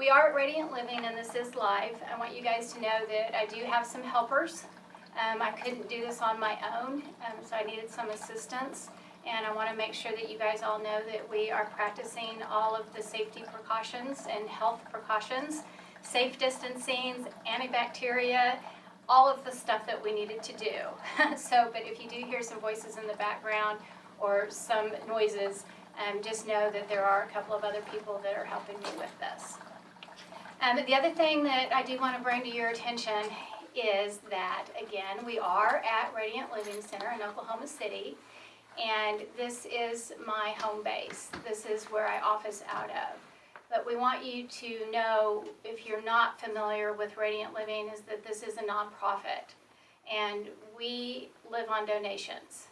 We are at Radiant Living, and this is live. I want you guys to know that I do have some helpers. I couldn't do this on my own, so I needed some assistance. And I want to make sure that you guys all know that we are practicing all of the safety precautions and health precautions, safe distancing, antibacteria, all of the stuff that we needed to do. But if you do hear some voices in the background or some noises, just know that there are a couple of other people that are helping me with this. The other thing that I do want to bring to your attention is that, again, we are at Radiant Living Center in Oklahoma City, and this is my home base. This is where I office out of. But we want you to know, if you're not familiar with Radiant Living, is that this is a nonprofit, and we live on donations.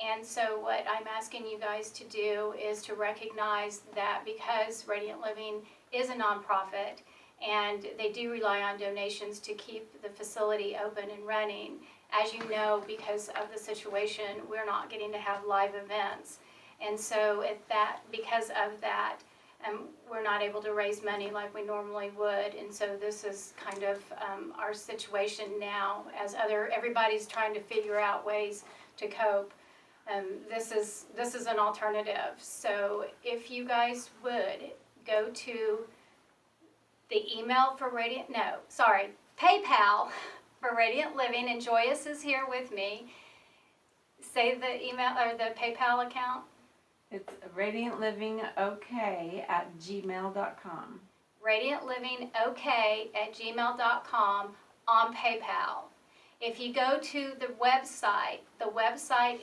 And so what I'm asking you guys to do is to recognize that because Radiant Living is a nonprofit, and they do rely on donations to keep the facility open and running. As you know, because of the situation, we're not getting to have live events. And so because of that, we're not able to raise money like we normally would. And so this is kind of our situation now, as everybody's trying to figure out ways to cope. This is an alternative. So if you guys would go to the email for PayPal for Radiant Living, and Joyous is here with me. Say the email or the PayPal account. It's radiantlivingok@gmail.com. radiantlivingok@gmail.com on PayPal. If you go to the website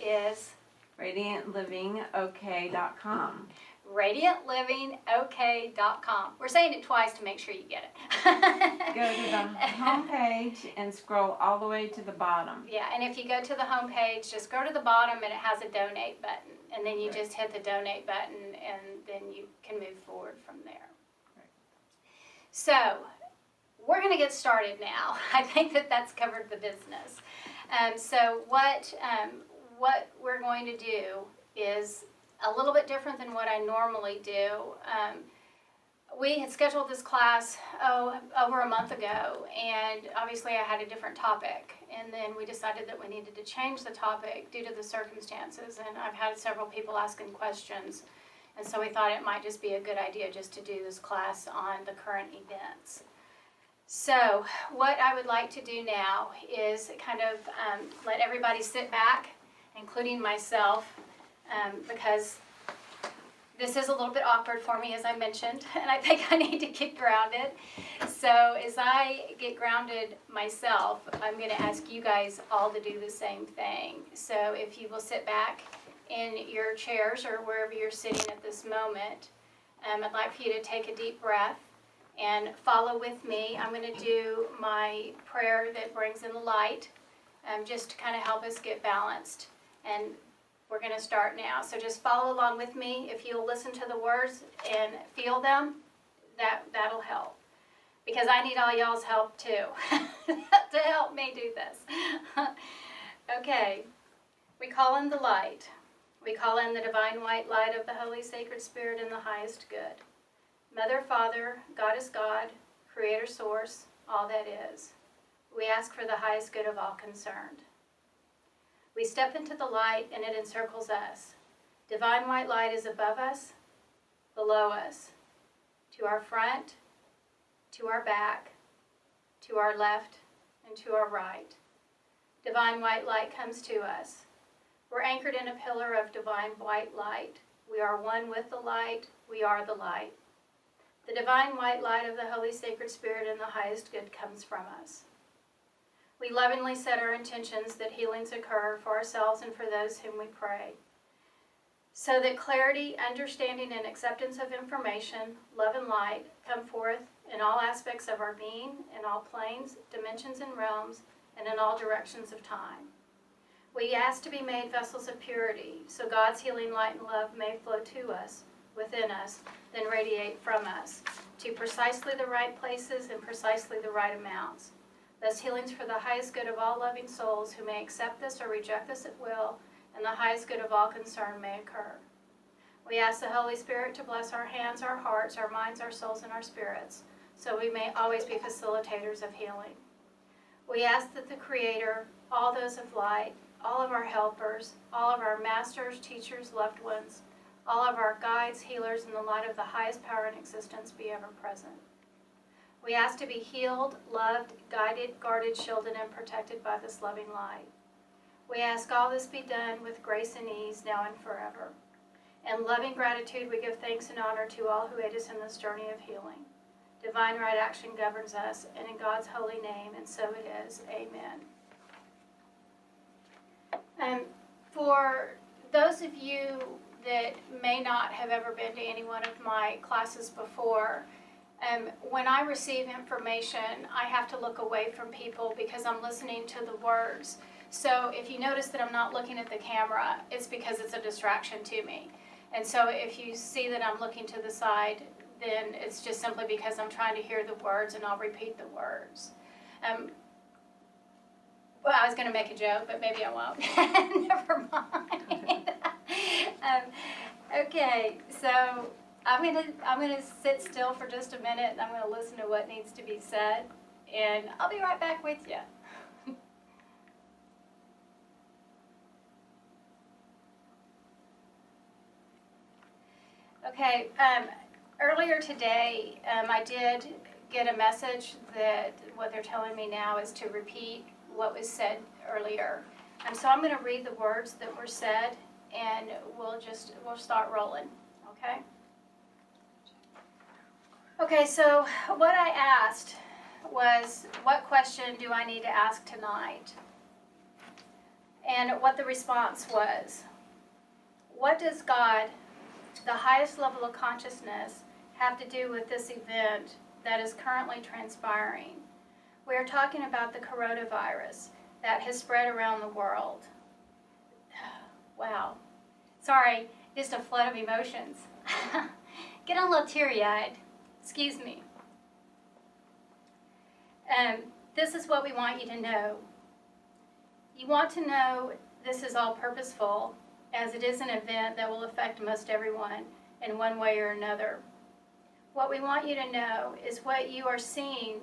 is radiantlivingok.com. radiantlivingok.com. We're saying it twice to make sure you get it. Go to the homepage and scroll all the way to the bottom. Yeah, and if you go to the homepage, just go to the bottom and it has a donate button. And then you just hit the donate button, and then you can move forward from there. Right. So, we're going to get started now. I think that's covered the business. So what we're going to do is a little bit different than what I normally do. We had scheduled this class over a month ago, and obviously I had a different topic, and then we decided that we needed to change the topic due to the circumstances, and I've had several people asking questions, and so we thought it might just be a good idea just to do this class on the current events. So what I would like to do now is kind of let everybody sit back, including myself, because this is a little bit awkward for me, as I mentioned, and I think I need to get grounded. So as I get grounded myself, I'm going to ask you guys all to do the same thing. So if you will sit back in your chairs or wherever you're sitting at this moment, I'd like for you to take a deep breath and follow with me. I'm going to do my prayer that brings in the light, just to kind of help us get balanced. And we're going to start now. So just follow along with me. If you'll listen to the words and feel them, that'll help. Because I need all y'all's help too to help me do this. Okay. We call in the light. We call in the divine white light of the Holy Sacred Spirit and the highest good. Mother, Father, God is God, Creator, Source, all that is. We ask for the highest good of all concerned. We step into the light and it encircles us. Divine white light is above us, below us, to our front, to our back, to our left, and to our right. Divine white light comes to us. We're anchored in a pillar of divine white light. We are one with the light. We are the light. The divine white light of the Holy Sacred Spirit and the highest good comes from us. We lovingly set our intentions that healings occur for ourselves and for those whom we pray, so that clarity, understanding, and acceptance of information, love and light come forth in all aspects of our being, in all planes, dimensions, and realms, and in all directions of time. We ask to be made vessels of purity, so God's healing light and love may flow to us, within us, then radiate from us, to precisely the right places and precisely the right amounts. Thus healings for the highest good of all loving souls who may accept this or reject this at will, and the highest good of all concerned may occur. We ask the Holy Spirit to bless our hands, our hearts, our minds, our souls, and our spirits, so we may always be facilitators of healing. We ask that the Creator, all those of light, all of our helpers, all of our masters, teachers, loved ones, all of our guides, healers, and the light of the highest power in existence be ever present. We ask to be healed, loved, guided, guarded, shielded, and protected by this loving light. We ask all this be done with grace and ease now and forever. In loving gratitude, we give thanks and honor to all who aid us in this journey of healing. Divine right action governs us, and in God's holy name, and so it is. Amen. For those of you that may not have ever been to any one of my classes before, when I receive information, I have to look away from people because I'm listening to the words. So if you notice that I'm not looking at the camera, it's because it's a distraction to me. And so if you see that I'm looking to the side, then it's just simply because I'm trying to hear the words, and I'll repeat the words. Well, I was going to make a joke, but maybe I won't. Never mind. Okay, so I'm gonna sit still for just a minute, and I'm going to listen to what needs to be said, and I'll be right back with you. Okay, earlier today, I did get a message that what they're telling me now is to repeat what was said earlier. So I'm going to read the words that were said, and we'll start rolling, okay? Okay, so what I asked was, what question do I need to ask tonight? And what the response was, what does God, the highest level of consciousness, have to do with this event that is currently transpiring? We are talking about the coronavirus that has spread around the world. Wow. Sorry, just a flood of emotions. Get a little teary-eyed. Excuse me. This is what we want you to know. You want to know this is all purposeful, as it is an event that will affect most everyone in one way or another. What we want you to know is what you are seeing,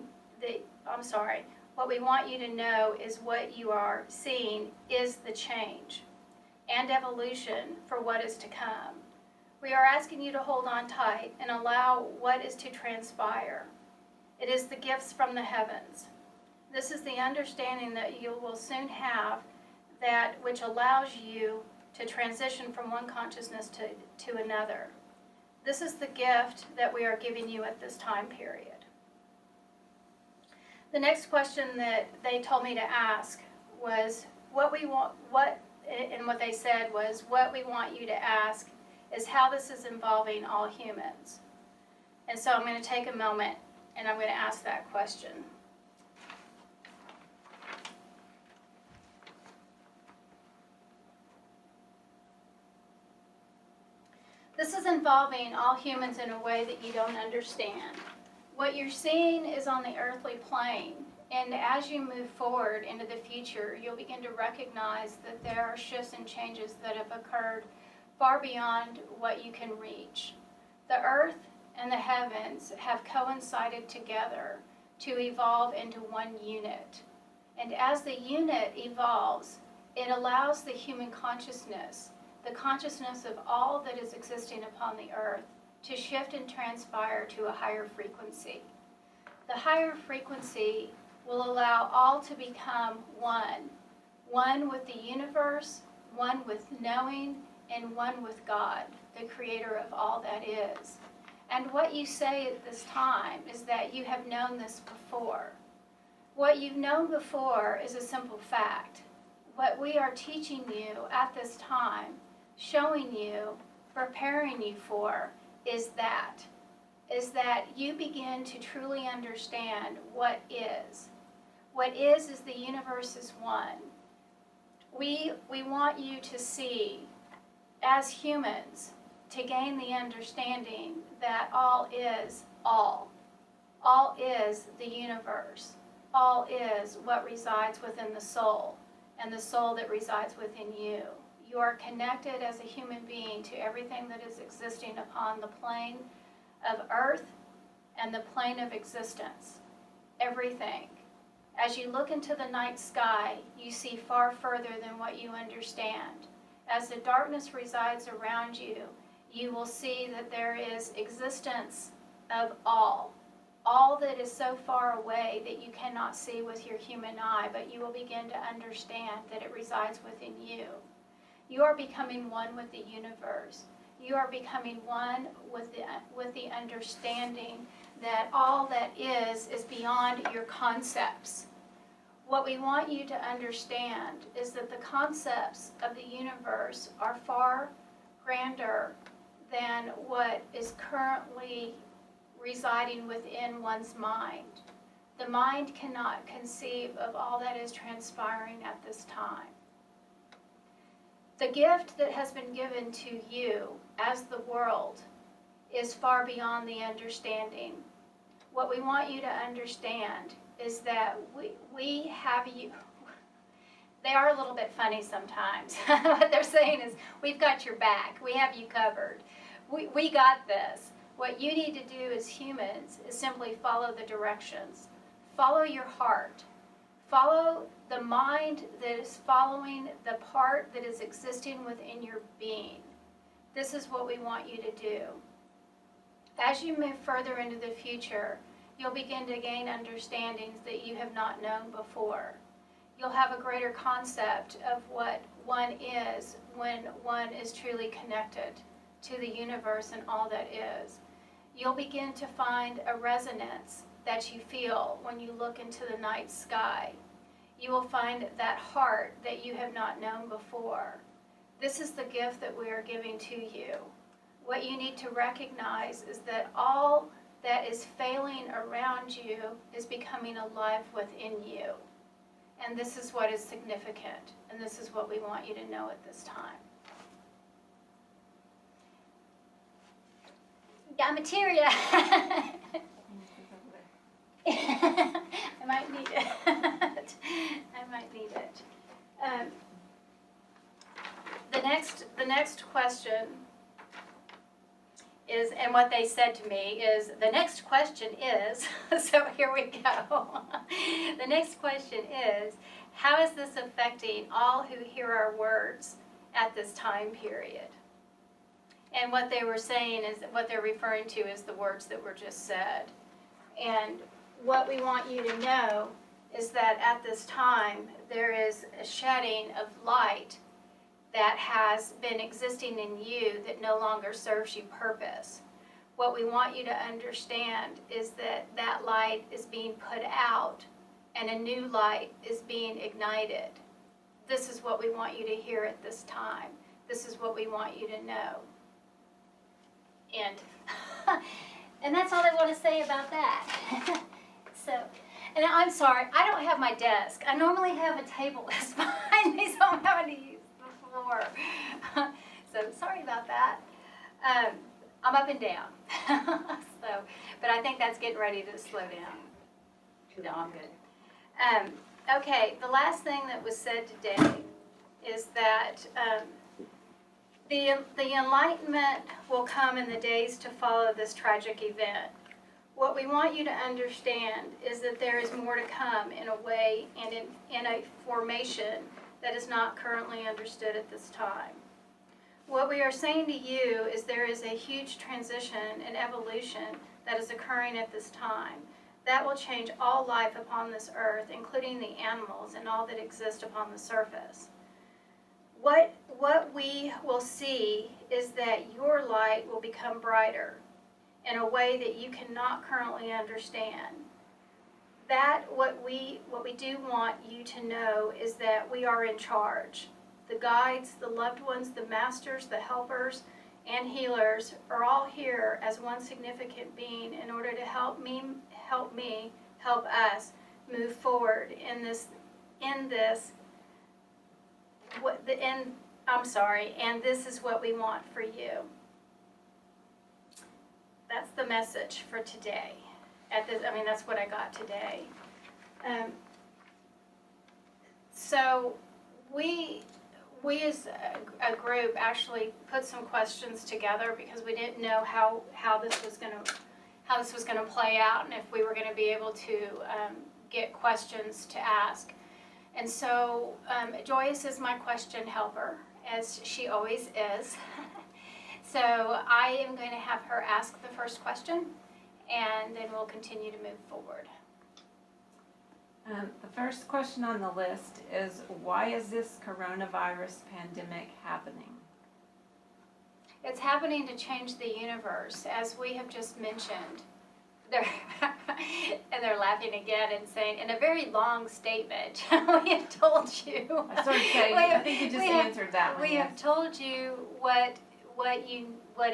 what we want you to know is what you are seeing is the change and evolution for what is to come. We are asking you to hold on tight and allow what is to transpire. It is the gifts from the heavens. This is the understanding that you will soon have, that which allows you to transition from one consciousness to another. This is the gift that we are giving you at this time period. The next question that they told me to ask was, what they said was, what we want you to ask is how this is involving all humans. And so I'm going to take a moment and I'm going to ask that question. This is involving all humans in a way that you don't understand. What you're seeing is on the earthly plane, and as you move forward into the future, you'll begin to recognize that there are shifts and changes that have occurred far beyond what you can reach. The earth and the heavens have coincided together to evolve into one unit. And as the unit evolves, it allows the human consciousness, the consciousness of all that is existing upon the earth, to shift and transpire to a higher frequency. The higher frequency will allow all to become one with the universe, one with knowing, and one with God, the creator of all that is. And what you say at this time is that you have known this before. What you've known before is a simple fact. What we are teaching you at this time, showing you, preparing you for, is that you begin to truly understand what is. What is the universe is one. We want you to see, as humans, to gain the understanding that all is all. All is the universe. All is what resides within the soul, and the soul that resides within you. You are connected as a human being to everything that is existing upon the plane of earth and the plane of existence, everything. As you look into the night sky, you see far further than what you understand. As the darkness resides around you, you will see that there is existence of all that is so far away that you cannot see with your human eye, but you will begin to understand that it resides within you. You are becoming one with the universe. You are becoming one with the understanding that all that is beyond your concepts. What we want you to understand is that the concepts of the universe are far grander than what is currently residing within one's mind. The mind cannot conceive of all that is transpiring at this time. The gift that has been given to you as the world is far beyond the understanding. What we want you to understand is that we have you. They are a little bit funny sometimes. What they're saying is, we've got your back. We have you covered. We got this. What you need to do as humans is simply follow the directions. Follow your heart. Follow the mind that is following the part that is existing within your being. This is what we want you to do. As you move further into the future, you'll begin to gain understandings that you have not known before. You'll have a greater concept of what one is when one is truly connected to the universe and all that is. You'll begin to find a resonance that you feel when you look into the night sky. You will find that heart that you have not known before. This is the gift that we are giving to you. What you need to recognize is that all that is failing around you is becoming alive within you. And this is what is significant, and this is what we want you to know at this time. Yeah, materia. I might need it. I might need it. The next question is, and what they said to me is, the next question is, so here we go. The next question is, how is this affecting all who hear our words at this time period? And what they were saying is, what they're referring to is the words that were just said. And what we want you to know is that at this time, there is a shedding of light that has been existing in you that no longer serves you purpose. What we want you to understand is that that light is being put out and a new light is being ignited. This is what we want you to hear at this time. This is what we want you to know. And that's all I want to say about that. So, and I'm sorry, I don't have my desk. I normally have a table that's behind me, so I'm having to use the floor. So sorry about that. I'm up and down. But I think that's getting ready to slow down. No, I'm good. Okay, the last thing that was said today is that the enlightenment will come in the days to follow this tragic event. What we want you to understand is that there is more to come in a way and in a formation that is not currently understood at this time. What we are saying to you is there is a huge transition and evolution that is occurring at this time. That will change all life upon this earth, including the animals and all that exist upon the surface. What we will see is that your light will become brighter in a way that you cannot currently understand. That what we do want you to know is that we are in charge. The guides, the loved ones, the masters, the helpers, and healers are all here as one significant being in order to help us move forward and this is what we want for you. That's the message for today. That's what I got today. So we as a group actually put some questions together because we didn't know how how this was going to play out and if we were going to be able to get questions to ask. And so Joyce is my question helper, as she always is. So I am going to have her ask the first question, and then we'll continue to move forward. The first question on the list is, why is this coronavirus pandemic happening? It's happening to change the universe, as we have just mentioned. And they're laughing again and saying, in a very long statement, we have told you. I sort of say, I think you just answered that one. We have told you what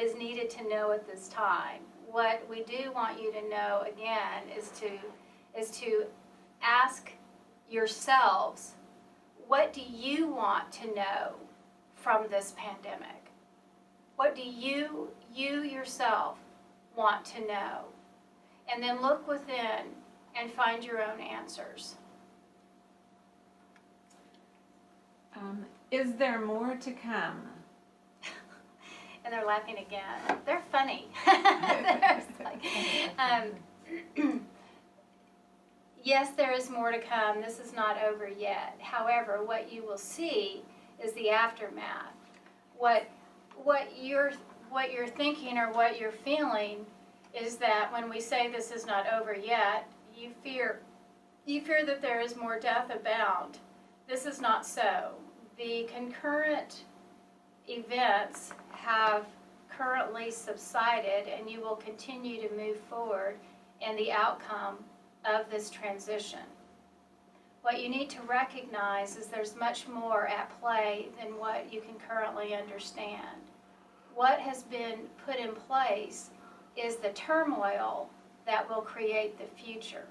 is needed to know at this time. What we do want you to know again is to ask yourselves, what do you want to know from this pandemic? What do you yourself want to know? And then look within and find your own answers. Is there more to come? And they're laughing again. They're funny. Yes, there is more to come. This is not over yet. However, what you will see is the aftermath. What you're thinking or what you're feeling is that when we say this is not over yet, you fear that there is more death abound. This is not so. The concurrent events have currently subsided, and you will continue to move forward in the outcome of this transition. What you need to recognize is there's much more at play than what you can currently understand. What has been put in place is the turmoil that will create the future.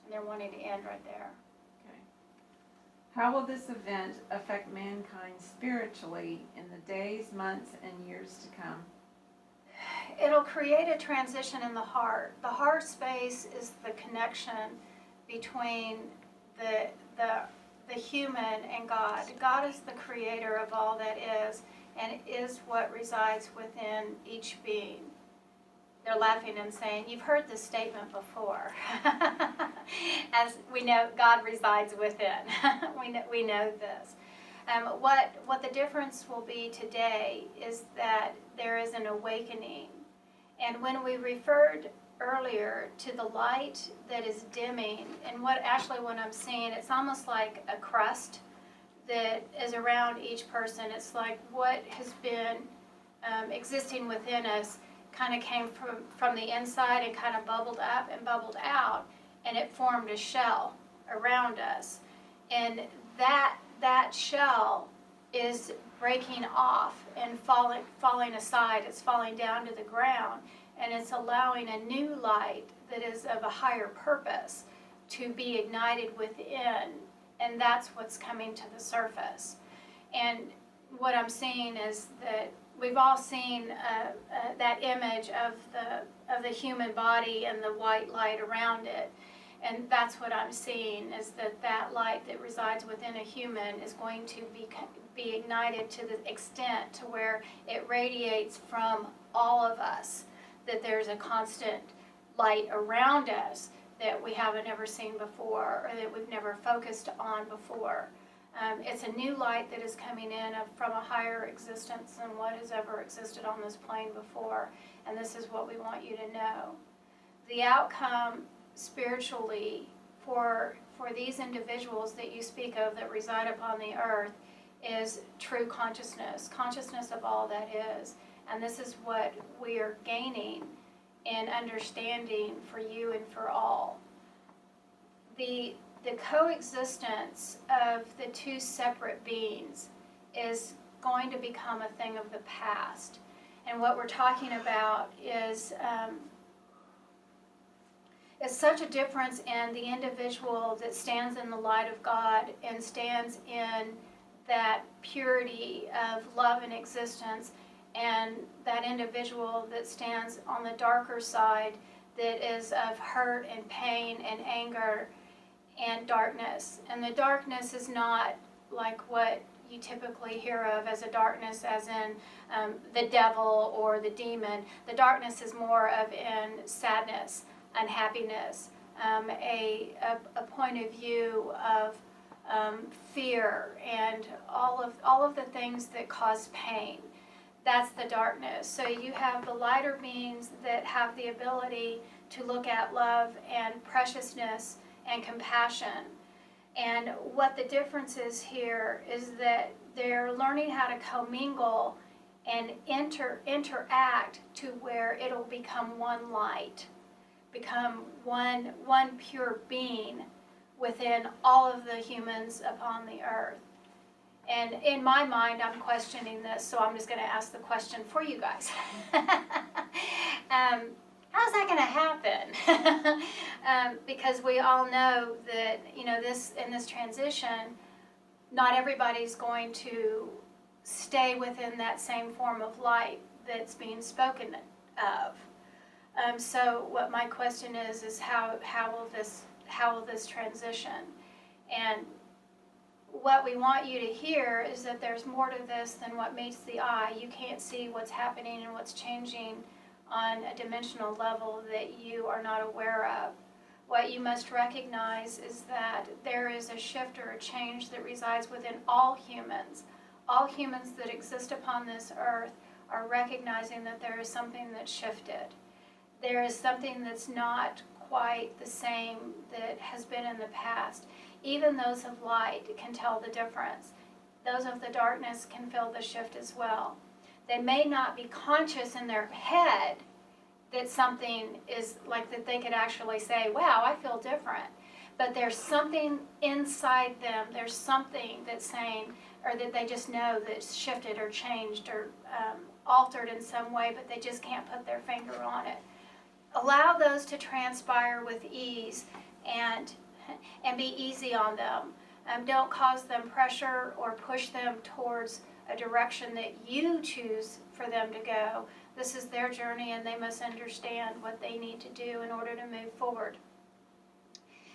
And they're wanting to end right there. Okay. How will this event affect mankind spiritually in the days, months, and years to come? It'll create a transition in the heart. The heart space is the connection between the human and God. God is the creator of all that is, and is what resides within each being. They're laughing and saying, you've heard this statement before. As we know, God resides within. we know this. What the difference will be today is that there is an awakening. And when we referred earlier to the light that is dimming, and what I'm seeing, it's almost like a crust that is around each person. It's like what has been existing within us kind of came from the inside and kind of bubbled up and bubbled out, and it formed a shell around us. And that shell is breaking off and falling aside. It's falling down to the ground, and it's allowing a new light that is of a higher purpose to be ignited within, and that's what's coming to the surface. And what I'm seeing is that we've all seen that image of the human body and the white light around it. And that's what I'm seeing, is that light that resides within a human is going to be ignited to the extent to where it radiates from all of us, that there's a constant light around us that we haven't ever seen before, or that we've never focused on before. It's a new light that is coming in from a higher existence than what has ever existed on this plane before, and this is what we want you to know. The outcome spiritually for these individuals that you speak of that reside upon the earth is true consciousness of all that is, and this is what we are gaining in understanding for you and for all. The coexistence of the two separate beings is going to become a thing of the past. And what we're talking about is such a difference in the individual that stands in the light of God and stands in that purity of love and existence, and that individual that stands on the darker side that is of hurt and pain and anger and darkness. And the darkness is not like what you typically hear of as a darkness, as in the devil or the demon. The darkness is more of in sadness, unhappiness, a point of view of fear, and all of the things that cause pain. That's the darkness. So you have the lighter beings that have the ability to look at love and preciousness and compassion. And what the difference is here is that they're learning how to commingle and interact to where it'll become one light, become one pure being within all of the humans upon the earth. And in my mind, I'm questioning this, so I'm just going to ask the question for you guys. How's that going to happen? Because we all know that, in this transition, not everybody's going to stay within that same form of light that's being spoken of. So what my question is how will this transition? And what we want you to hear is that there's more to this than what meets the eye. You can't see what's happening and what's changing on a dimensional level that you are not aware of. What you must recognize is that there is a shift or a change that resides within all humans. All humans that exist upon this earth are recognizing that there is something that's shifted. There is something that's not quite the same that has been in the past. Even those of light can tell the difference. Those of the darkness can feel the shift as well. They may not be conscious in their head that something is like that they could actually say, wow, I feel different. But there's something inside them, there's something that's saying, or that they just know that's shifted or changed or altered in some way, but they just can't put their finger on it. Allow those to transpire with ease and be easy on them. Don't cause them pressure or push them towards a direction that you choose for them to go. This is their journey, and they must understand what they need to do in order to move forward.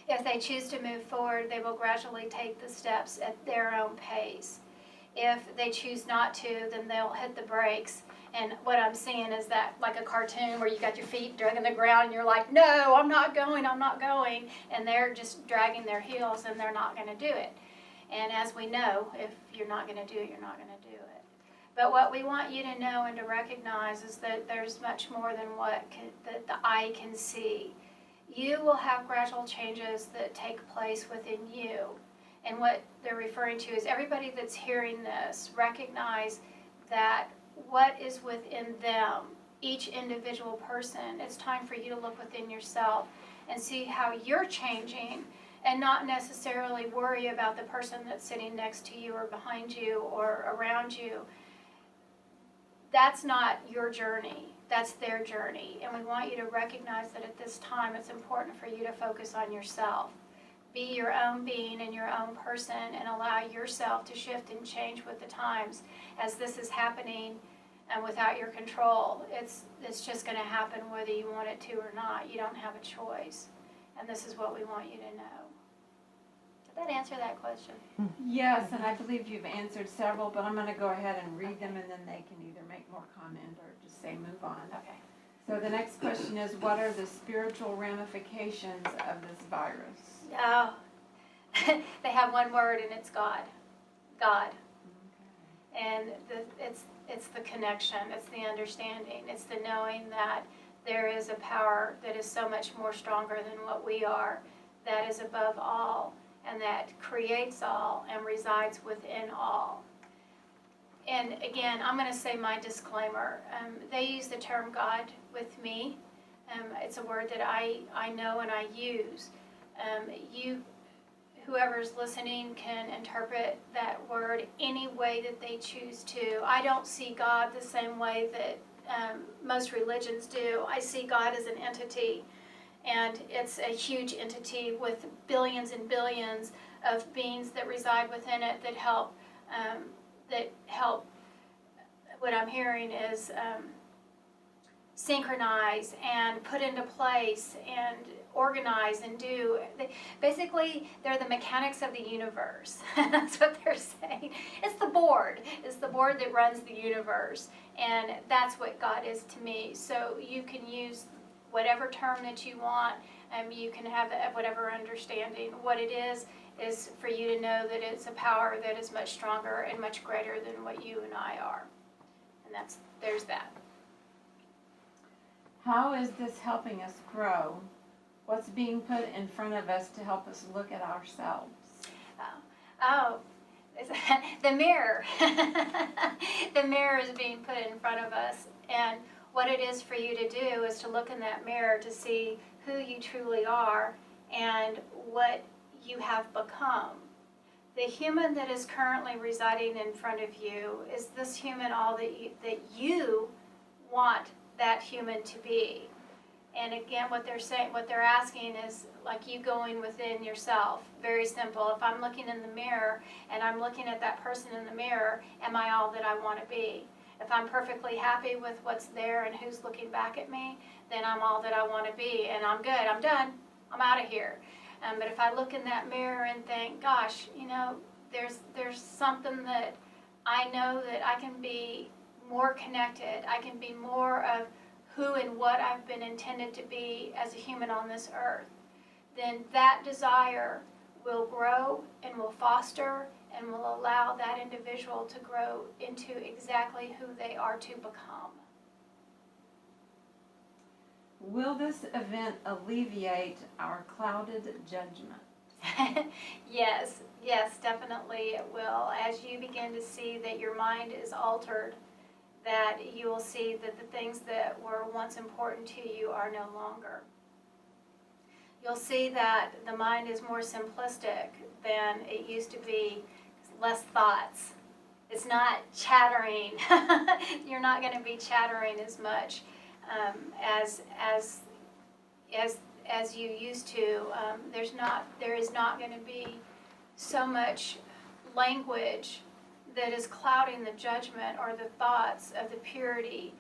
If they choose to move forward, they will gradually take the steps at their own pace. If they choose not to, then they'll hit the brakes. And what I'm seeing is that like a cartoon where you got your feet dragging the ground and you're like, no, I'm not going. And they're just dragging their heels and they're not going to do it. And as we know, if you're not going to do it, you're not going to do it. But what we want you to know and to recognize is that there's much more than that the eye can see. You will have gradual changes that take place within you. And what they're referring to is everybody that's hearing this, recognize that what is within them, each individual person, it's time for you to look within yourself and see how you're changing, and not necessarily worry about the person that's sitting next to you or behind you or around you. That's not your journey. That's their journey. And we want you to recognize that at this time it's important for you to focus on yourself. Be your own being and your own person, and allow yourself to shift and change with the times. As this is happening and without your control, it's just going to happen whether you want it to or not. You don't have a choice. And this is what we want you to know. Did that answer that question? Yes, and I believe you've answered several, but I'm going to go ahead and read them, and then they can either make more comment or just say move on. Okay. So the next question is, what are the spiritual ramifications of this virus? Oh, they have one word, and it's God. God. Okay. And it's the connection, it's the understanding, it's the knowing that there is a power that is so much more stronger than what we are, that is above all, and that creates all and resides within all. And again, I'm going to say my disclaimer. They use the term God with me. It's a word that I know and I use. Whoever's listening can interpret that word any way that they choose to. I don't see God the same way that most religions do. I see God as an entity, and it's a huge entity with billions and billions of beings that reside within it that help. What I'm hearing is synchronize and put into place and organize and do. Basically, they're the mechanics of the universe. That's what they're saying. It's the board. It's the board that runs the universe. And that's what God is to me. So you can use whatever term that you want. You can have whatever understanding. What it is for you to know that it's a power that is much stronger and much greater than what you and I are. And there's that. How is this helping us grow? What's being put in front of us to help us look at ourselves? The mirror. The mirror is being put in front of us. And what it is for you to do is to look in that mirror to see who you truly are and what you have become. The human that is currently residing in front of you is this human all that you want that human to be. And again, what they're asking is like you going within yourself. Very simple. If I'm looking in the mirror and I'm looking at that person in the mirror, am I all that I want to be? If I'm perfectly happy with what's there and who's looking back at me, then I'm all that I want to be, and I'm good. I'm done. I'm out of here. But if I look in that mirror and think, gosh, there's something that I know that I can be more connected. I can be more of who and what I've been intended to be as a human on this earth. Then that desire will grow and will foster and will allow that individual to grow into exactly who they are to become. Will this event alleviate our clouded judgment? Yes, definitely it will. As you begin to see that your mind is altered, that you will see that the things that were once important to you are no longer. You'll see that the mind is more simplistic than it used to be, less thoughts. It's not chattering. You're not going to be chattering as much as you used to. There is not going to be so much language that is clouding the judgment or the thoughts of the purity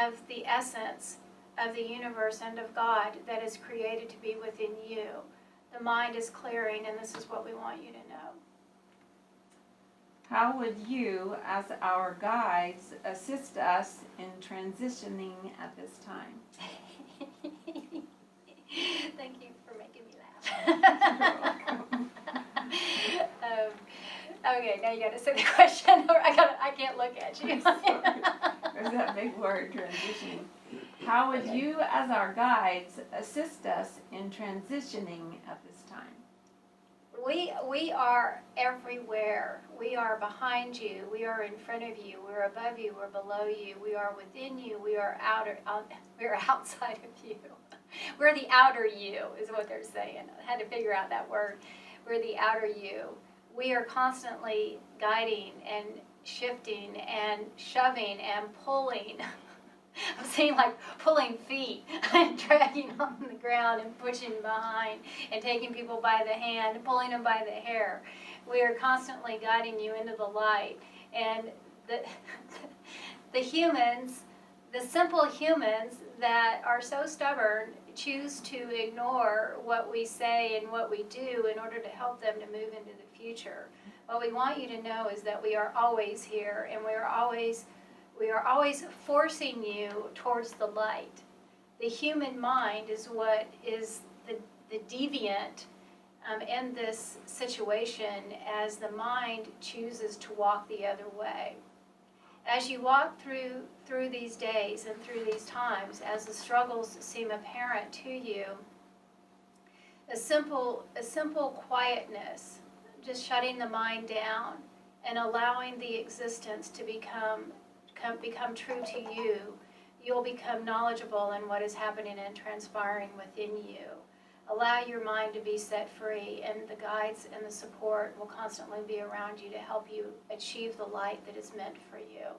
of the essence of the universe and of God that is created to be within you. The mind is clearing, and this is what we want you to know. How would you, as our guides, assist us in transitioning at this time? Thank you for making me laugh. Okay, now you got to say the question, or I can't look at you. There's that big word, transitioning. How would you, as our guides, assist us in transitioning at this time? We are everywhere. We are behind you. We are in front of you. We're above you. We're below you. We are within you. We are we're outside of you. We're the outer you, is what they're saying. I had to figure out that word. We're the outer you. We are constantly guiding and shifting and shoving and pulling. I'm saying like pulling feet and dragging on the ground and pushing behind and taking people by the hand and pulling them by the hair. We are constantly guiding you into the light. And the humans, the simple humans that are so stubborn, choose to ignore what we say and what we do in order to help them to move into the future. What we want you to know is that we are always here, and we are always forcing you towards the light. The human mind is what is the deviant in this situation, as the mind chooses to walk the other way. As you walk through these days and through these times, as the struggles seem apparent to you, a simple quietness, just shutting the mind down and allowing the existence to become true to you, you'll become knowledgeable in what is happening and transpiring within you. Allow your mind to be set free, and the guides and the support will constantly be around you to help you achieve the light that is meant for you.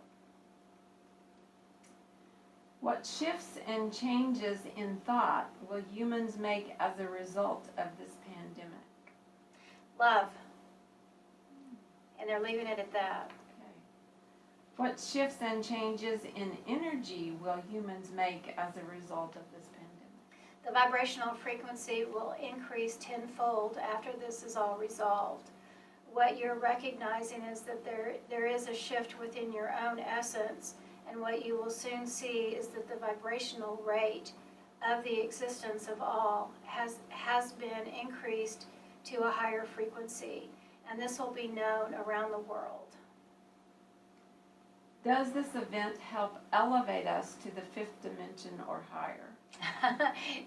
What shifts and changes in thought will humans make as a result of this pandemic? Love. And they're leaving it at that. Okay. What shifts and changes in energy will humans make as a result of this pandemic? The vibrational frequency will increase tenfold after this is all resolved. What you're recognizing is that there is a shift within your own essence, and what you will soon see is that the vibrational rate of the existence of all has been increased to a higher frequency, and this will be known around the world. Does this event help elevate us to the fifth dimension or higher?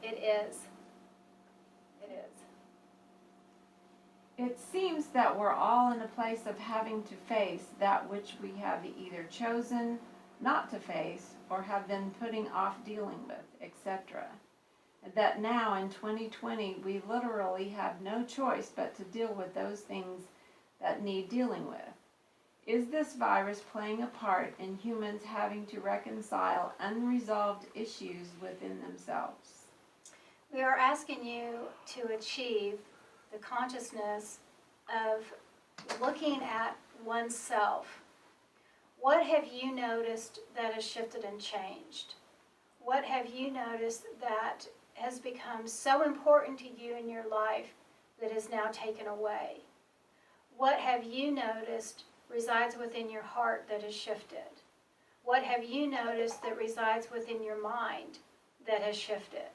It is. It is. It seems that we're all in a place of having to face that which we have either chosen not to face or have been putting off dealing with, etc. And that now in 2020 we literally have no choice but to deal with those things that need dealing with. Is this virus playing a part in humans having to reconcile unresolved issues within themselves? We are asking you to achieve the consciousness of looking at oneself. What have you noticed that has shifted and changed? What have you noticed that has become so important to you in your life that is now taken away? What have you noticed resides within your heart that has shifted? What have you noticed that resides within your mind that has shifted?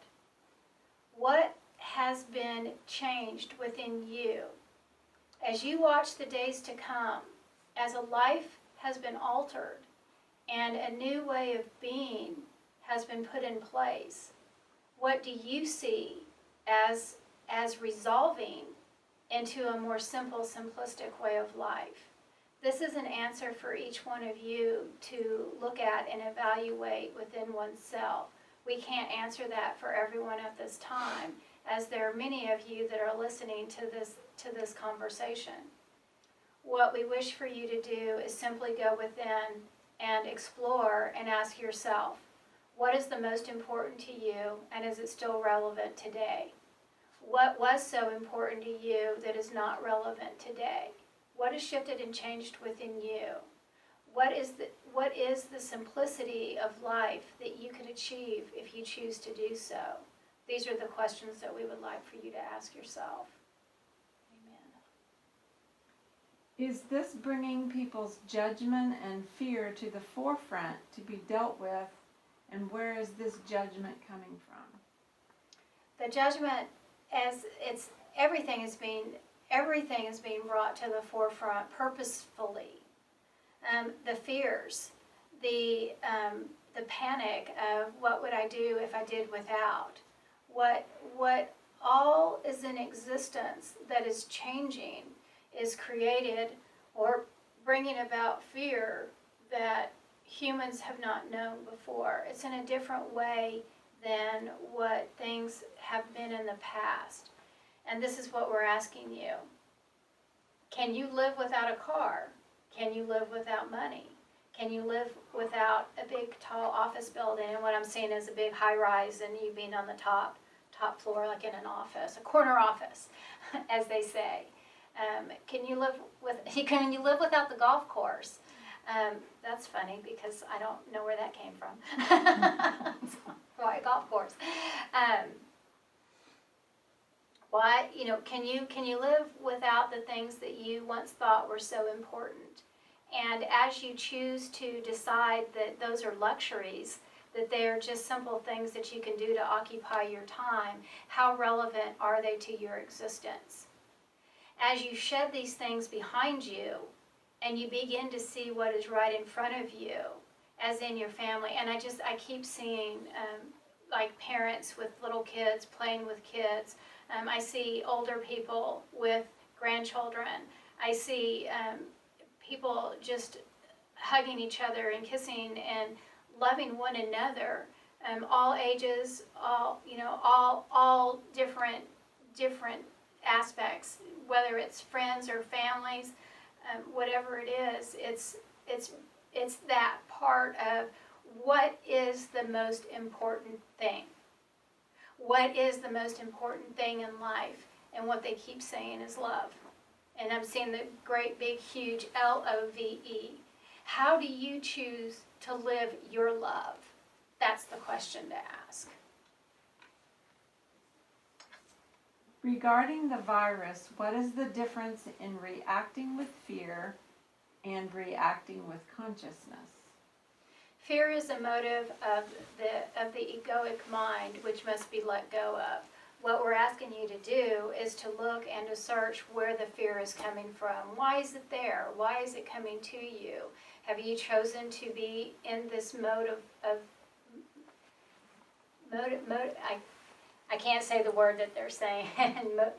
What has been changed within you? As you watch the days to come, as a life has been altered and a new way of being has been put in place, what do you see as resolving into a more simple, simplistic way of life? This is an answer for each one of you to look at and evaluate within oneself. We can't answer that for everyone at this time, as there are many of you that are listening to this conversation. What we wish for you to do is simply go within and explore and ask yourself, what is the most important to you, and is it still relevant today? What was so important to you that is not relevant today? What has shifted and changed within you? What is the simplicity of life that you can achieve if you choose to do so? These are the questions that we would like for you to ask yourself. Amen. Is this bringing people's judgment and fear to the forefront to be dealt with, and where is this judgment coming from? The judgment, as it's everything is being brought to the forefront purposefully. The fears, the panic of what would I do if I did without, what all is in existence that is changing is created or bringing about fear that humans have not known before. It's in a different way than what things have been in the past. And this is what we're asking you. Can you live without a car? Can you live without money? Can you live without a big, tall office building? And what I'm seeing is a big high-rise and you being on the top floor, like in an office, a corner office, as they say. Can you live without the golf course? That's funny because I don't know where that came from. Why golf course? Can you live without the things that you once thought were so important? And as you choose to decide that those are luxuries, that they are just simple things that you can do to occupy your time, how relevant are they to your existence? As you shed these things behind you and you begin to see what is right in front of you, as in your family, and I keep seeing like parents with little kids playing with kids. I see older people with grandchildren. I see people just hugging each other and kissing and loving one another. All ages, all different aspects, whether it's friends or families, whatever it is, it's that part of what is the most important thing. What is the most important thing in life? And what they keep saying is love. And I'm seeing the great, big, huge LOVE. How do you choose to live your love? That's the question to ask. Regarding the virus, what is the difference in reacting with fear and reacting with consciousness? Fear is a motive of the egoic mind, which must be let go of. What we're asking you to do is to look and to search where the fear is coming from. Why is it there? Why is it coming to you? Have you chosen to be in this mode I can't say the word that they're saying. Okay,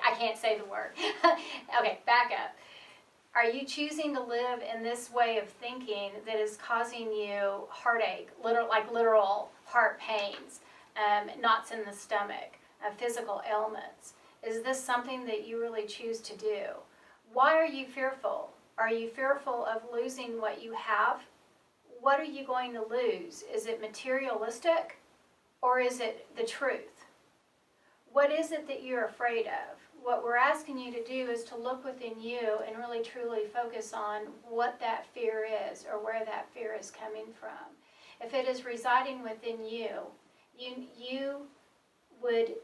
I can't say the word. Okay, back up. Are you choosing to live in this way of thinking that is causing you heartache, literal heart pains, knots in the stomach, physical ailments? Is this something that you really choose to do? Why are you fearful? Are you fearful of losing what you have? What are you going to lose? Is it materialistic or is it the truth? What is it that you're afraid of? What we're asking you to do is to look within you and really truly focus on what that fear is or where that fear is coming from. If it is residing within you, you would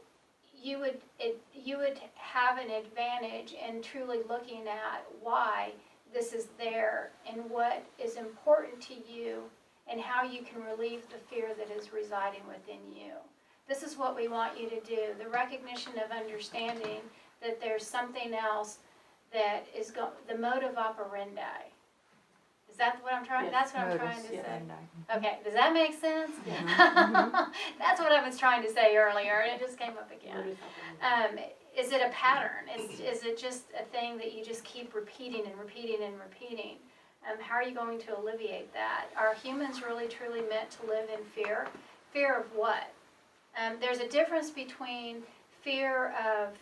have an advantage in truly looking at why this is there and what is important to you and how you can relieve the fear that is residing within you. This is what we want you to do. The recognition of understanding that there's something else that is the modus operandi. Is that what I'm trying? Yes, that's what modus, I'm trying to yeah. say. Okay, does that make sense? Yeah. That's what I was trying to say earlier, and it just came up again. Is it a pattern? Is it just a thing that you just keep repeating and repeating and repeating? How are you going to alleviate that? Are humans really truly meant to live in fear? Fear of what? There's a difference between fear of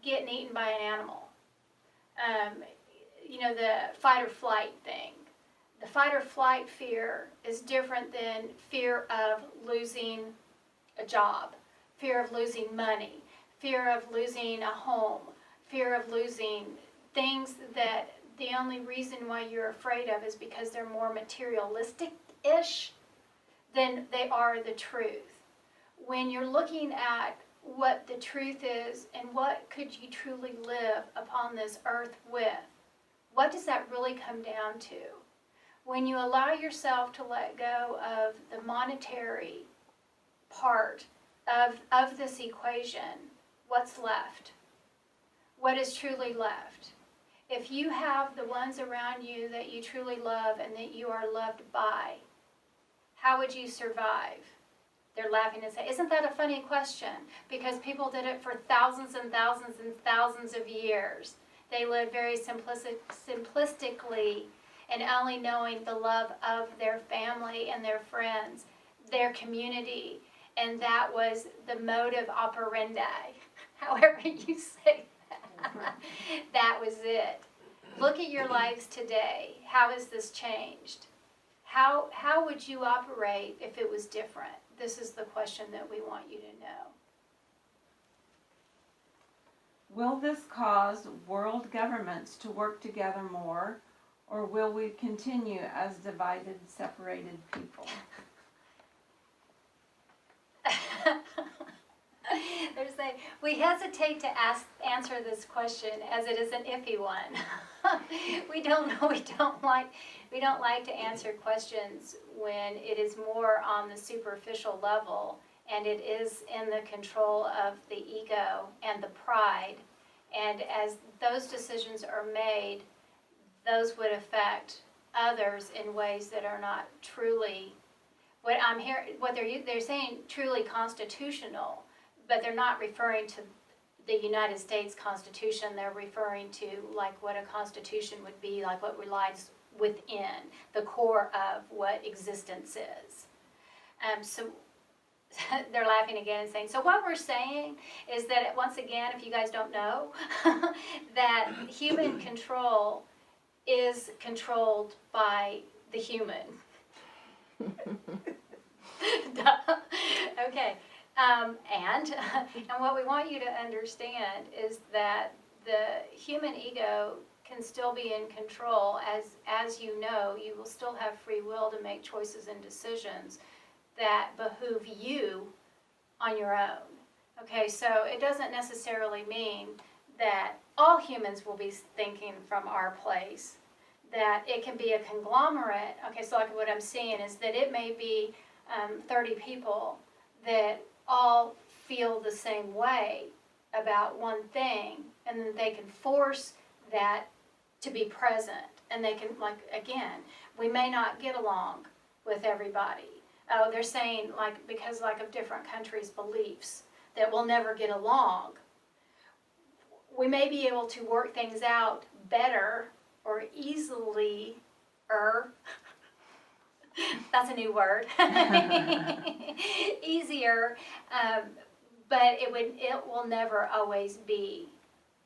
getting eaten by an animal. The fight or flight thing. The fight or flight fear is different than fear of losing a job, fear of losing money, fear of losing a home, fear of losing things that the only reason why you're afraid of is because they're more materialistic-ish than they are the truth. When you're looking at what the truth is and what could you truly live upon this earth with, what does that really come down to? When you allow yourself to let go of the monetary part of this equation, what's left? What is truly left? If you have the ones around you that you truly love and that you are loved by, how would you survive? They're laughing and say, isn't that a funny question? Because people did it for thousands and thousands and thousands of years. They lived very simplistically and only knowing the love of their family and their friends, their community, and that was the modus operandi, however you say that. That was it. Look at your lives today. How has this changed? How would you operate if it was different? This is the question that we want you to know. Will this cause world governments to work together more, or will we continue as divided, separated people? They're saying, we hesitate to answer this question as it is an iffy one. We don't know. We don't like to answer questions when it is more on the superficial level and it is in the control of the ego and the pride. And as those decisions are made, those would affect others in ways that are not truly what I'm hearing. What they're saying truly constitutional. But they're not referring to the United States Constitution. They're referring to like what a constitution would be, like what relies within the core of what existence is. So they're laughing again and saying, so what we're saying is that, once again, if you guys don't know, that human control is controlled by the human. Okay. And what we want you to understand is that the human ego can still be in control. As you know, you will still have free will to make choices and decisions that behoove you on your own. Okay, so it doesn't necessarily mean that all humans will be thinking from our place, that it can be a conglomerate. Okay, so like what I'm seeing is that it may be 30 people that all feel the same way about one thing, and then they can force that to be present. And they can, like, again, we may not get along with everybody. Oh, they're saying, like, because, like, of different countries' beliefs, that we'll never get along. We may be able to work things out better or easily, that's a new word, easier, but it will never always be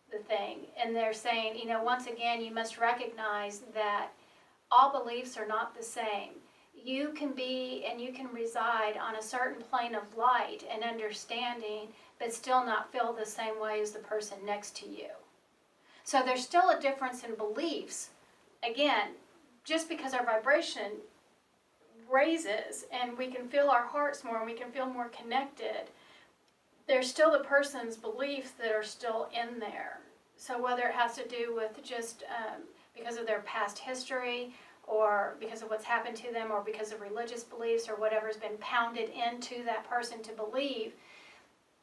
the thing. And they're saying, once again, you must recognize that all beliefs are not the same. You can be and you can reside on a certain plane of light and understanding, but still not feel the same way as the person next to you. So there's still a difference in beliefs. Again, just because our vibration raises and we can feel our hearts more and we can feel more connected, there's still the person's beliefs that are still in there. So whether it has to do with just because of their past history, or because of what's happened to them, or because of religious beliefs, or whatever's been pounded into that person to believe,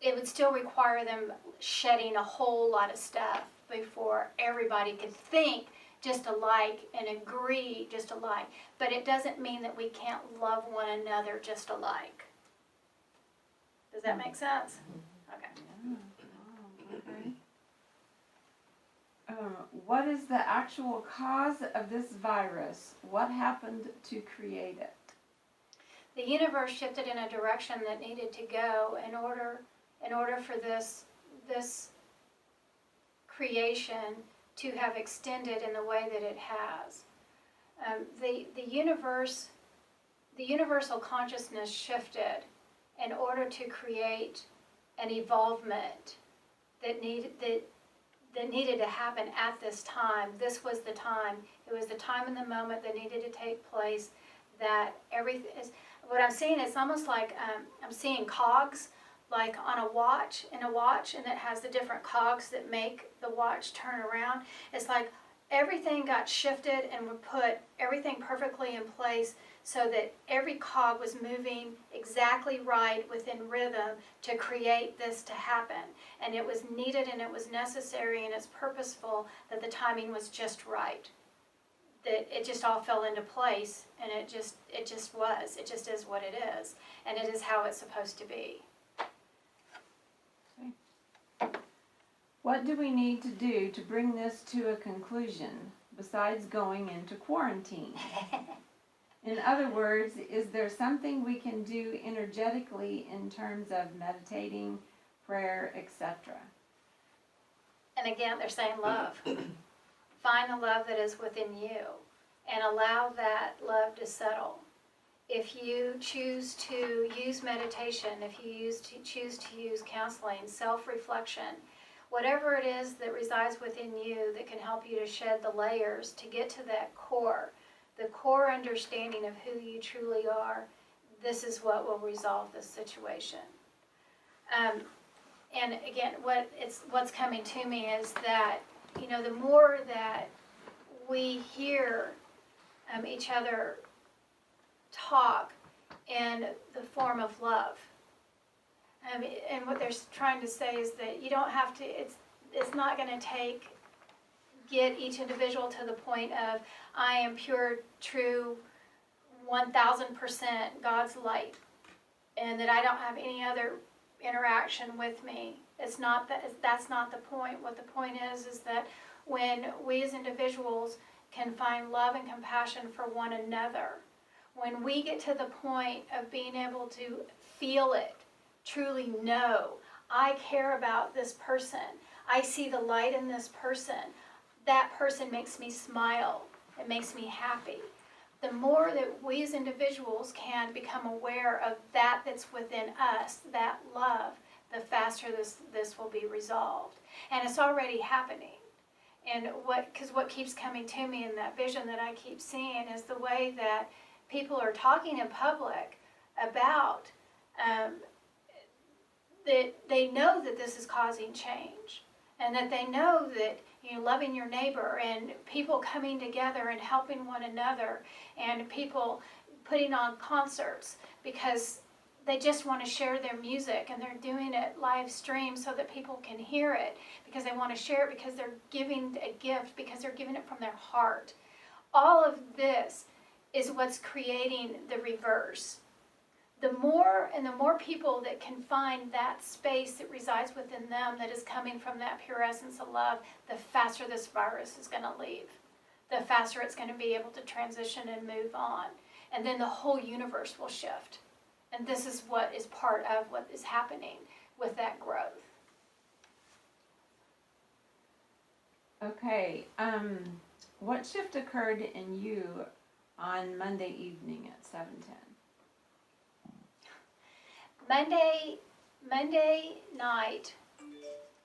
it would still require them shedding a whole lot of stuff before everybody could think just alike and agree just alike. But it doesn't mean that we can't love one another just alike. Does that make sense? Okay. Yeah. Oh, okay. What is the actual cause of this virus? What happened to create it? The universe shifted in a direction that needed to go in order for this creation to have extended in the way that it has. The universal consciousness shifted in order to create an evolvement that needed to happen at this time. This was the time. It was the time and the moment that needed to take place. That everything is. What I'm seeing is almost like I'm seeing cogs, like on a watch, and it has the different cogs that make the watch turn around. It's like everything got shifted and would put everything perfectly in place so that every cog was moving exactly right within rhythm to create this to happen. And it was needed and it was necessary and it's purposeful that the timing was just right. That it just all fell into place and it just is what it is. And it is how it's supposed to be. What do we need to do to bring this to a conclusion besides going into quarantine? In other words, is there something we can do energetically in terms of meditating, prayer, etc.? And again, they're saying love. Find the love that is within you and allow that love to settle. If you choose to use meditation, if you choose to use counseling, self-reflection, whatever it is that resides within you that can help you to shed the layers to get to that core, the core understanding of who you truly are, this is what will resolve this situation. And again, what's coming to me is that, the more that we hear each other talk in the form of love, and what they're trying to say is that you don't have to, it's not going to get each individual to the point of, I am pure, true, 1000% God's light, and that I don't have any other interaction with me. It's not that's not the point. What the point is that when we as individuals can find love and compassion for one another, when we get to the point of being able to feel it, truly know, I care about this person, I see the light in this person, that person makes me smile, it makes me happy. The more that we as individuals can become aware of that's within us, that love, the faster this will be resolved. And it's already happening. And what keeps coming to me in that vision that I keep seeing is the way that people are talking in public about that they know that this is causing change, and that they know that, loving your neighbor and people coming together and helping one another, and people putting on concerts because they just want to share their music, and they're doing it live stream so that people can hear it, because they want to share it, because they're giving a gift, because they're giving it from their heart. All of this is what's creating the reverse. The more people that can find that space that resides within them, that is coming from that pure essence of love, the faster this virus is going to leave. The faster it's going to be able to transition and move on. And then the whole universe will shift. And this is what is part of what is happening with that growth. Okay, what shift occurred in you on Monday evening at 7:10? Monday night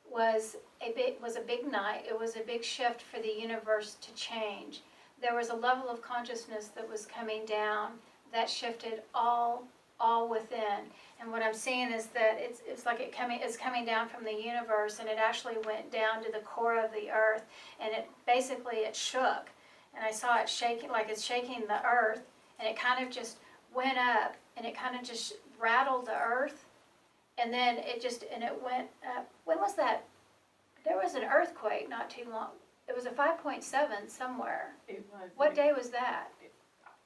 was a big night. It was a big shift for the universe to change. There was a level of consciousness that was coming down that shifted all within. And what I'm seeing is that it's like it's coming down from the universe, and it actually went down to the core of the earth, and it shook. And I saw it shaking, like it's shaking the earth, and it kind of just went up, and it kind of just rattled the earth, and then it went up. When was that? There was an earthquake not too long. It was a 5.7 somewhere. It was. What day was that?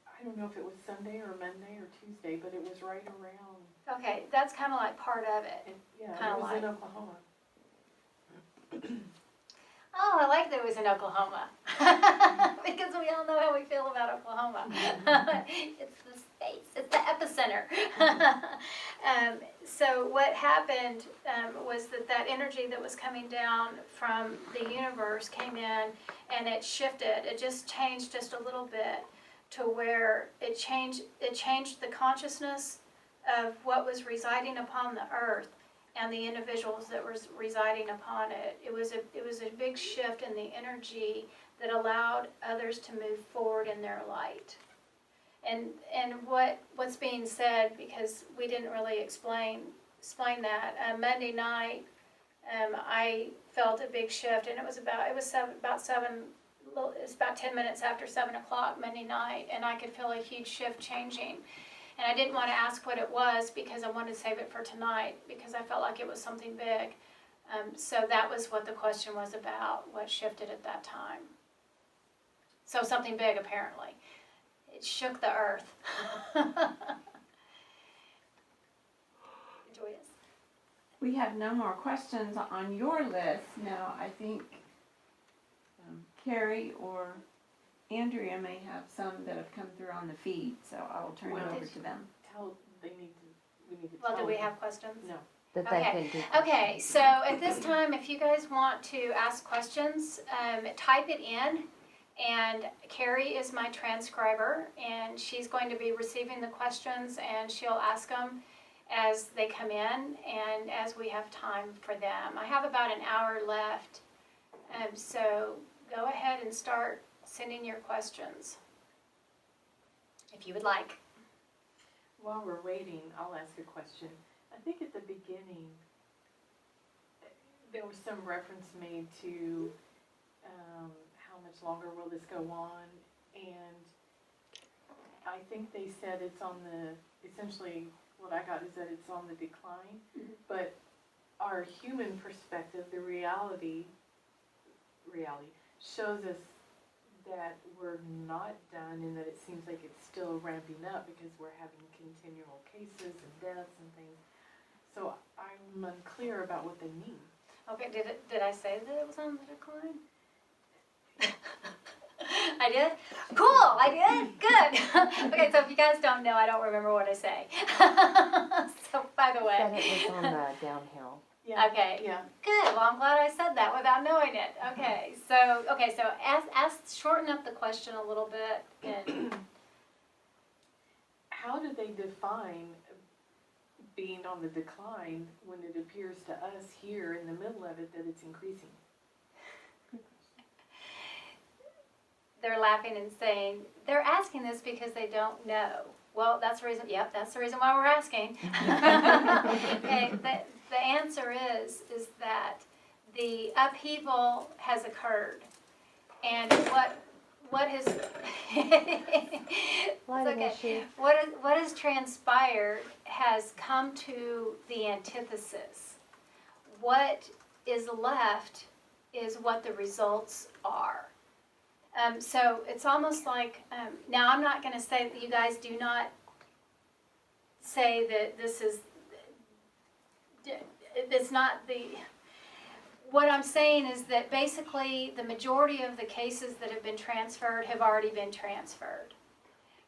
I don't know if it was Sunday or Monday or Tuesday, but it was right around. Okay, that's kind of like part of it. It was in Oklahoma. Oh, I like that it was in Oklahoma. Because we all know how we feel about Oklahoma. It's the space, it's the epicenter. So what happened was that energy that was coming down from the universe came in, and it shifted. It just changed just a little bit to where it changed the consciousness of what was residing upon the earth and the individuals that were residing upon it. It was a big shift in the energy that allowed others to move forward in their light. And what's being said, because we didn't really explain that, Monday night I felt a big shift, and it was about 10 minutes after 7 o'clock Monday night, and I could feel a huge shift changing. And I didn't want to ask what it was, because I wanted to save it for tonight, because I felt like it was something big. So that was what the question was about, what shifted at that time. So something big, apparently. It shook the earth. Joyous. We have no more questions on your list. Now, I think Carrie or Andrea may have some that have come through on the feed, so I will turn it over to them. We need to Well, tell do we them. have questions? No. That Okay. they can do. Okay, so at this time, if you guys want to ask questions, type it in. And Carrie is my transcriber, and she's going to be receiving the questions, and she'll ask them as they come in and as we have time for them. I have about an hour left, so go ahead and start sending your questions, if you would like. While we're waiting, I'll ask a question. I think at the beginning, there was some reference made to how much longer will this go on, and I think they said it's on essentially what I got is that it's on the decline, but our human perspective, the reality shows us that we're not done, and that it seems like it's still ramping up because we're having continual cases and deaths and things. So I'm unclear about what they mean. Okay, did I say that it was on the decline? I did? Cool, I did? Good. Okay, so if you guys don't know, I don't remember what I say. So, by the way. Said it was on the downhill. Yeah. Okay. Yeah. Good. Well, I'm glad I said that without knowing it. Okay. So shorten up the question a little bit. And How do they define being on the decline when it appears to us here in the middle of it that it's increasing? they're laughing and saying, they're asking this because they don't know. Well, that's the reason, yep, that's the reason why we're asking. Okay, the answer is that the upheaval has occurred. And what has, it's Lighting okay. issue. What has transpired has come to the antithesis. What is left is what the results are. So it's almost like, now I'm not going to say that you guys do not say that this is, it's not the, what I'm saying is that basically the majority of the cases that have been transferred have already been transferred.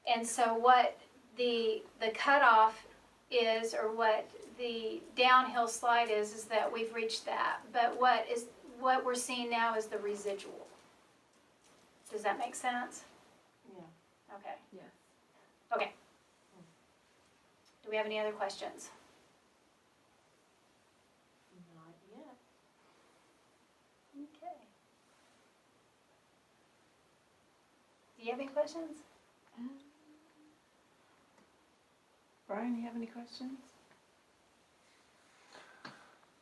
And so what the cutoff is, or what the downhill slide is that we've reached that. But what we're seeing now is the residual. Does that make sense? Yeah. Okay. Yes. Okay. Do we have any other questions? Not yet. Okay. Do you have any questions? Brian, you have any questions?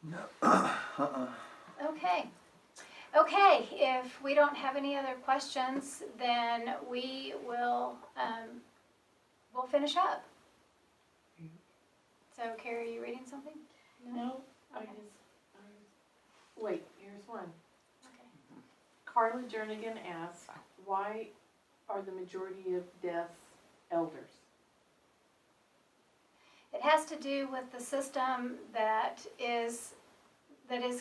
No. Okay. Okay, if we don't have any other questions, then we will, we'll finish up. So, Carrie, are you reading something? No, Okay. Wait, here's one. Okay. Carla Jernigan asks, why are the majority of deaths elders? It has to do with the system that is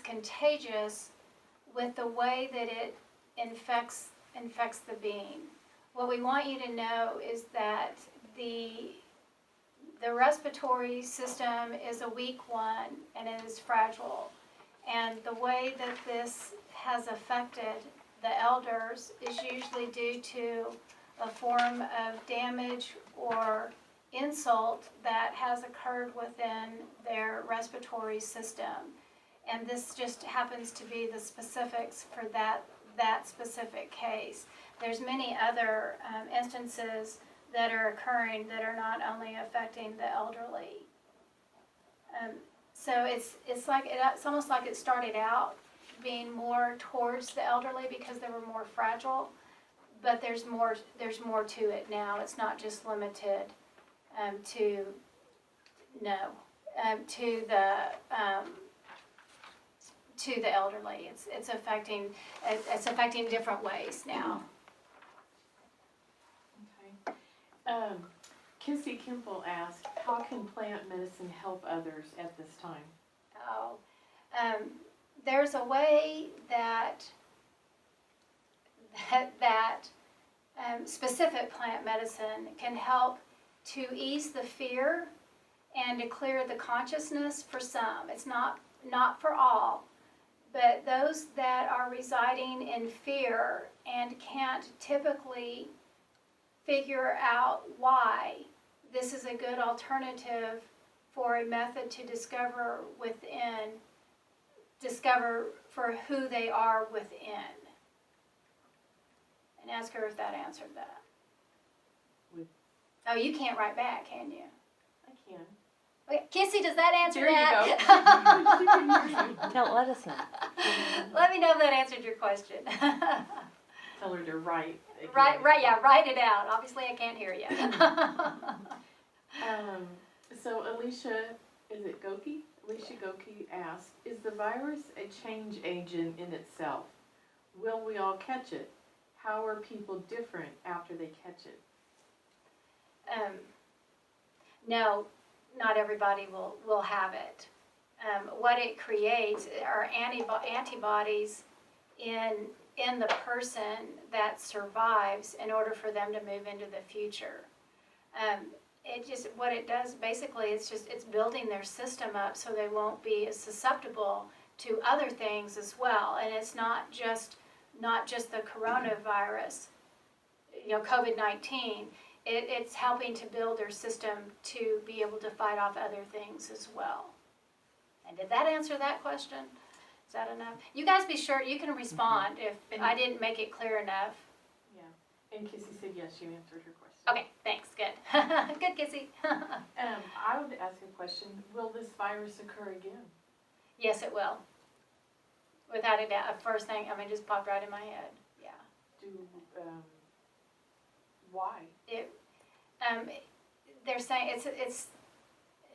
contagious with the way that it infects the being. What we want you to know is that the respiratory system is a weak one and it is fragile. And the way that this has affected the elders is usually due to a form of damage or insult that has occurred within their respiratory system. And this just happens to be the specifics for that specific case. There's many other instances that are occurring that are not only affecting the elderly. So it's almost like it started out being more towards the elderly because they were more fragile, but there's more to it now. It's not just limited to the elderly. It's affecting different ways now. Okay. Kissy Kimple asked, how can plant medicine help others at this time? Oh, there's a way that specific plant medicine can help to ease the fear and to clear the consciousness for some. It's not for all, but those that are residing in fear and can't typically figure out why, this is a good alternative for a method to discover for who they are within. And ask her if that answered that. Oh, you can't write back, can you? I can. Okay, Kissy, does that answer There you that? Don't let us know. Let me know if that answered your question. Tell her to write. again. Write it out. Obviously, I can't hear you. So Alicia, is it Goki? Alicia Goki asked, is the virus a change agent in itself? Will we all catch it? How are people different after they catch it? No, not everybody will have it. What it creates are antibodies in the person that survives in order for them to move into the future. What it does basically, it's building their system up so they won't be as susceptible to other things as well. And it's not just the coronavirus, COVID-19. It's helping to build their system to be able to fight off other things as well. And did that answer that question? Is that enough? You guys be sure, you can respond if I didn't make it clear enough. Yeah. And Kissy said yes, you answered her question. Okay, thanks, good. Good, Kissy. I would ask a question, will this virus occur again? Yes, it will. Without a doubt, first thing, just popped right in my head, yeah. Why? They're saying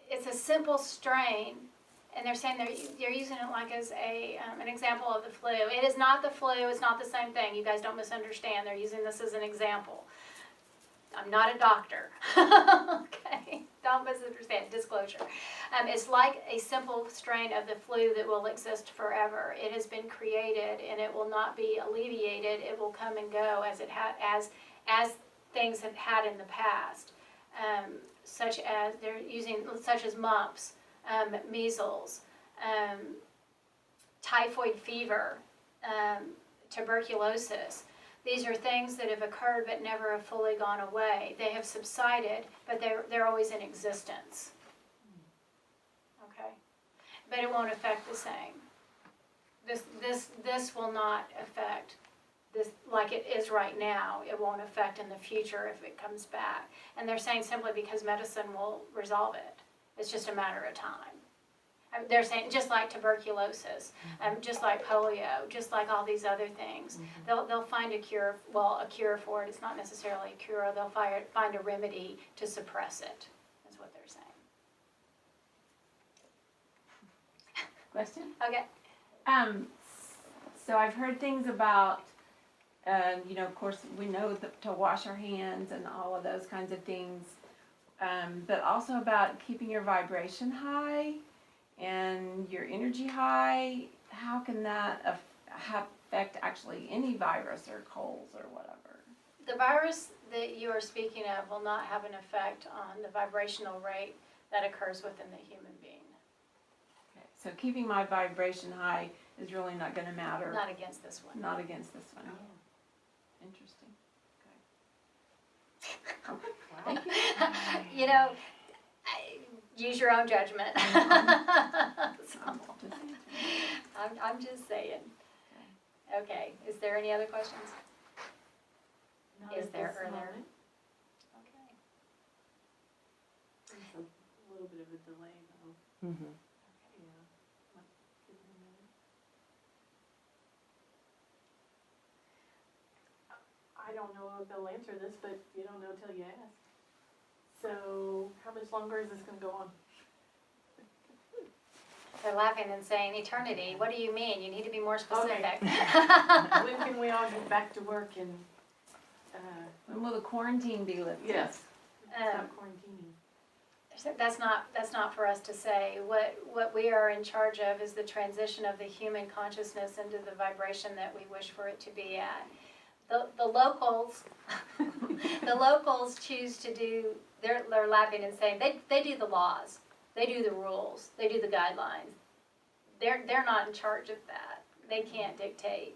it's a simple strain, and they're saying they're using it like as an example of the flu. It is not the flu, it's not the same thing. You guys don't misunderstand. They're using this as an example. I'm not a doctor, okay? Don't misunderstand, disclosure. It's like a simple strain of the flu that will exist forever. It has been created and it will not be alleviated. It will come and go as as things have had in the past, such as mumps, measles, typhoid fever, tuberculosis. These are things that have occurred but never have fully gone away. They have subsided, but they're always in existence. Okay, but it won't affect the same. This will not affect this like it is right now. It won't affect in the future if it comes back. And they're saying simply because medicine will resolve it. It's just a matter of time. They're saying just like tuberculosis, just like polio, just like all these other things, they'll find a cure. Well, a cure for it. It's not necessarily a cure. They'll find a remedy to suppress it. Is what they're saying. Question? Okay. So I've heard things about, of course, we know to wash our hands and all of those kinds of things, but also about keeping your vibration high and your energy high. How can that affect actually any virus or colds or whatever? The virus that you are speaking of will not have an effect on the vibrational rate that occurs within the human being. Okay. So keeping my vibration high is really not going to matter. Not against this one. Not against this one. Interesting. Okay. Thank you. Use your own judgment. So, I'm just saying. Okay. Is there any other questions? Not Is at there this or there? moment. Okay. There's a little bit of a delay though. Mm-hmm. Yeah. Might give it a minute. I don't know if they'll answer this, but you don't know till you ask. So, how much longer is this gonna go on? They're laughing and saying eternity. What do you mean? You need to be more specific. When can we all get back to work and, When will the quarantine be lifted? yes, stop quarantining? That's not for us to say. What we are in charge of is the transition of the human consciousness into the vibration that we wish for it to be at. The locals, the locals choose to do. They're laughing and saying they do the laws, they do the rules, they do the guidelines. They're not in charge of that. They can't dictate,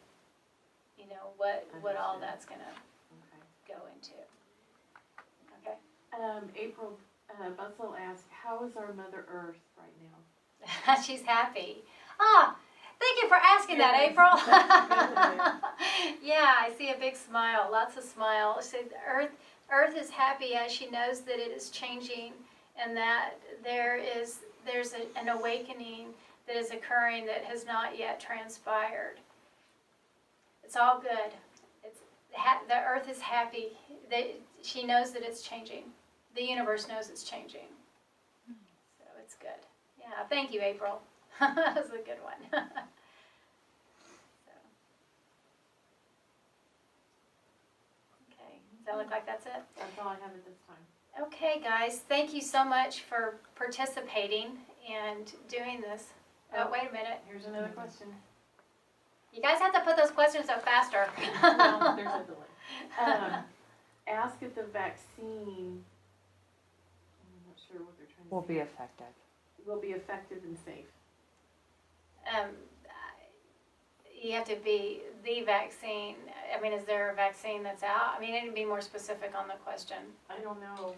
what all that's gonna go into. Okay. April Bustle asked, how is our Mother Earth right now? She's happy. Thank you for asking that, Yes. April. That's Yeah, I see a big smile, lots of smiles. So Earth is happy as she knows that it is changing and that there's an awakening that is occurring that has not yet transpired. It's all good. The Earth is happy. She knows that it's changing. The universe knows it's changing. So it's good. Yeah, thank you, April. That was a good one. Okay, does that look like that's it? That's all I have at this time. Okay, guys, thank you so much for participating and doing this. Wait a minute. Here's another question. You guys have to put those questions up faster. Well, there's a delay. Ask if the vaccine, I'm not sure what they're trying to Will say. be effective. Will be effective and safe. You have to be the vaccine. Is there a vaccine that's out? It'd be more specific on the question. I don't know.